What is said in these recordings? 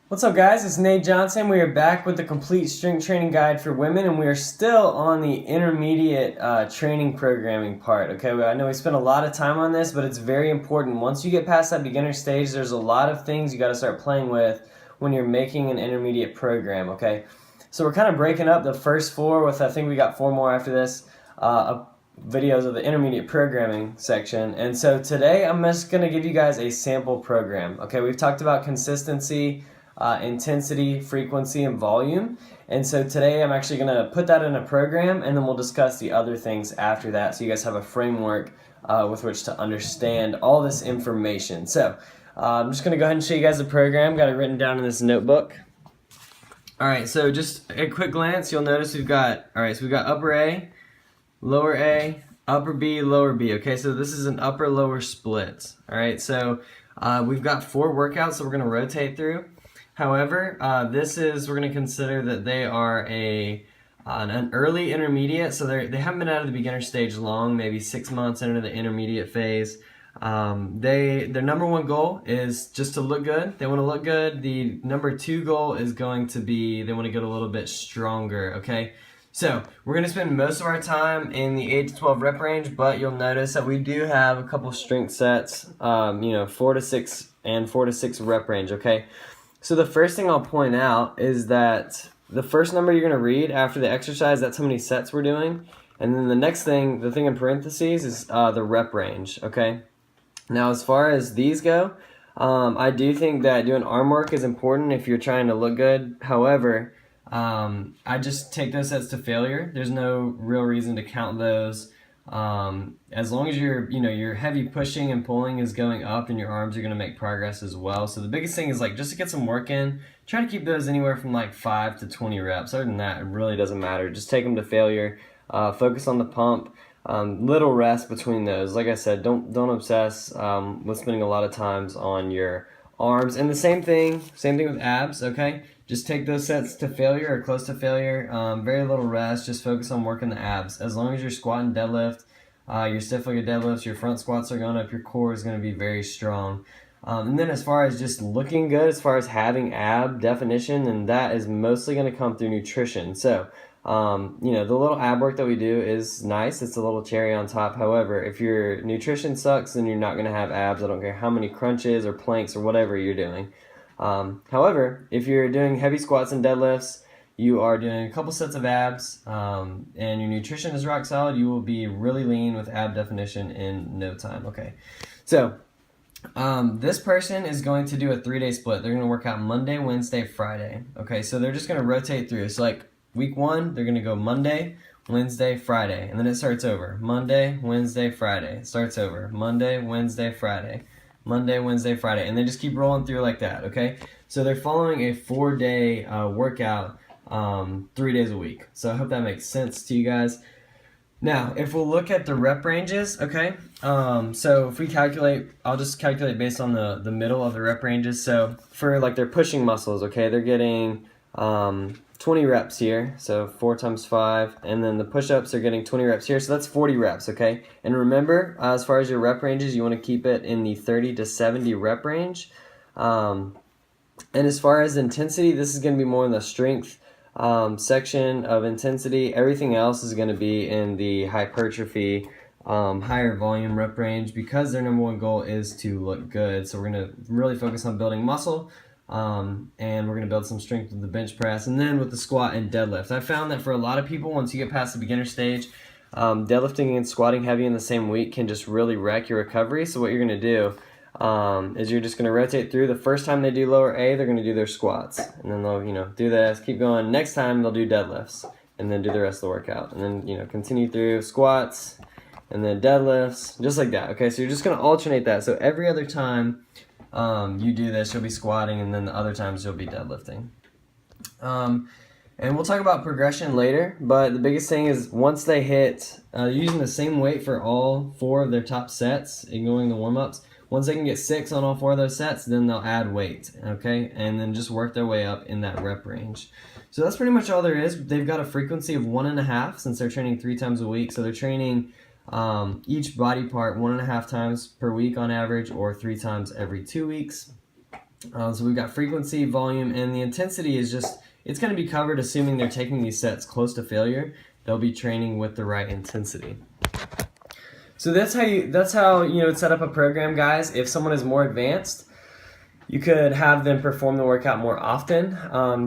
What's up, guys? It's Nate Johnson. We are back with the complete strength training guide for women, and we are still on the intermediate training programming part. Okay, I know we spent a lot of time on this, but it's very important. Once you get past that beginner stage, there's a lot of things you got to start playing with when you're making an intermediate program. Okay, so we're kind of breaking up the first four with, I think we got four more after this, videos of the intermediate programming section. And so today I'm just going to give you guys a sample program. Okay, we've talked about consistency, intensity, frequency, and volume. And so today I'm actually going to put that in a program, and then we'll discuss the other things after that, so you guys have a framework with which to understand all this information. So I'm just going to go ahead and show you guys the program. Got it written down in this notebook. All right, so just a quick glance, you'll notice we've got upper A, lower A, upper B, lower B. Okay, so this is an upper lower split. All right, so we've got 4 workouts that we're going to rotate through. However, we're going to consider that they are an early intermediate, so they haven't been out of the beginner stage long, maybe 6 months into the intermediate phase. Their number 1 goal is just to look good. They want to look good. The number 2 goal is going to be they want to get a little bit stronger, okay? So we're going to spend most of our time in the 8 to 12 rep range, but you'll notice that we do have a couple strength sets, 4 to 6 and 4 to 6 rep range, okay? So the first thing I'll point out is that the first number you're going to read after the exercise, that's how many sets we're doing. And then the next thing, the thing in parentheses, is the rep range, okay? Now, as far as these go, I do think that doing arm work is important if you're trying to look good. However, I just take those sets to failure. There's no real reason to count those. As long as your heavy pushing and pulling is going up, and your arms are going to make progress as well. So the biggest thing is just to get some work in, try to keep those anywhere from 5 to 20 reps. Other than that, it really doesn't matter. Just take them to failure. Focus on the pump. Little rest between those. Like I said, don't obsess with spending a lot of times on your arms. And the same thing with abs, okay? Just take those sets to failure or close to failure. Very little rest. Just focus on working the abs. As long as you're squat and deadlift, your stiff legged deadlifts, your front squats are going up, your core is going to be very strong. And then as far as just looking good, as far as having ab definition, and that is mostly going to come through nutrition. So, the little ab work that we do is nice. It's a little cherry on top. However, if your nutrition sucks, then you're not going to have abs. I don't care how many crunches or planks or whatever you're doing. However, if you're doing heavy squats and deadlifts, you are doing a couple sets of abs, and your nutrition is rock solid, you will be really lean with ab definition in no time. Okay, so this person is going to do a 3-day split. They're going to work out Monday, Wednesday, Friday. Okay, so they're just going to rotate through. So week 1, they're going to go Monday, Wednesday, Friday, and then it starts over. Monday, Wednesday, Friday. Starts over. Monday, Wednesday, Friday. Monday, Wednesday, Friday, and they just keep rolling through like that, okay? So they're following a 4-day workout 3 days a week. So I hope that makes sense to you guys. Now, if we'll look at the rep ranges, okay? So if we calculate, I'll just calculate based on the middle of the rep ranges. So for their pushing muscles, okay, they're getting 20 reps here, so 4 times 5, and then the push-ups are getting 20 reps here, so that's 40 reps, okay? And remember, as far as your rep ranges, you want to keep it in the 30 to 70 rep range. And as far as intensity, this is going to be more in the strength section of intensity. Everything else is going to be in the hypertrophy, higher volume rep range, because their number 1 goal is to look good. So we're going to really focus on building muscle. And we're going to build some strength with the bench press, and then with the squat and deadlift. I found that for a lot of people, once you get past the beginner stage, deadlifting and squatting heavy in the same week can just really wreck your recovery. So what you're going to do is you're just going to rotate through. The first time they do lower A, they're going to do their squats, and then they'll do this, keep going. Next time they'll do deadlifts, and then do the rest of the workout, and then continue through squats and then deadlifts, just like that. Okay, so you're just going to alternate that. So every other time you do this, you'll be squatting, and then the other times you'll be deadlifting. And we'll talk about progression later, but the biggest thing is once they hit, using the same weight for all 4 of their top sets, ignoring the warm-ups, once they can get 6 on all 4 of those sets, then they'll add weight, okay? And then just work their way up in that rep range. So that's pretty much all there is. They've got a frequency of 1.5 since they're training 3 times a week, so they're training each body part 1.5 times per week on average, or 3 times every 2 weeks. So we've got frequency, volume, and the intensity is just, it's going to be covered assuming they're taking these sets close to failure. They'll be training with the right intensity. So that's how you set up a program, guys. If someone is more advanced, you could have them perform the workout more often.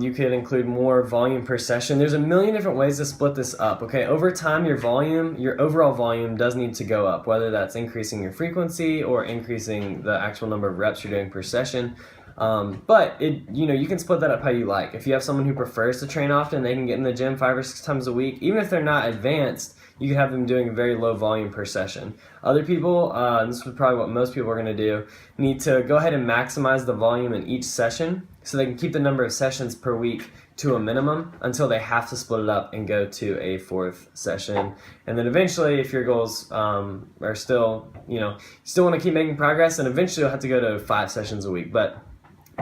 You could include more volume per session. There's a million different ways to split this up, okay? Over time, your overall volume does need to go up, whether that's increasing your frequency or increasing the actual number of reps you're doing per session. But you can split that up how you like. If you have someone who prefers to train often, they can get in the gym 5 or 6 times a week. Even if they're not advanced, you can have them doing a very low volume per session. Other people, and this is probably what most people are going to do, need to go ahead and maximize the volume in each session so they can keep the number of sessions per week to a minimum until they have to split it up and go to a 4th session. And then eventually, if your goals are still, still want to keep making progress, then eventually you'll have to go to 5 sessions a week. But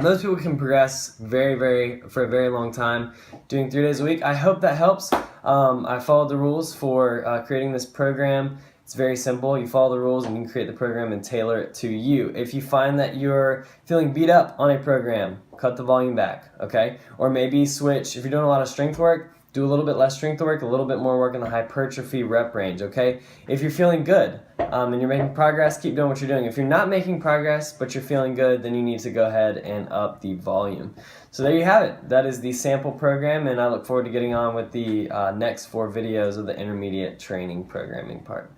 most people can progress for a very long time doing 3 days a week. I hope that helps. I followed the rules for creating this program. It's very simple. You follow the rules and you can create the program and tailor it to you. If you find that you're feeling beat up on a program, cut the volume back, okay? Or maybe switch. If you're doing a lot of strength work, do a little bit less strength work, a little bit more work in the hypertrophy rep range, okay? If you're feeling good and you're making progress, keep doing what you're doing. If you're not making progress but you're feeling good, then you need to go ahead and up the volume. So there you have it. That is the sample program, and I look forward to getting on with the next 4 videos of the intermediate training programming part.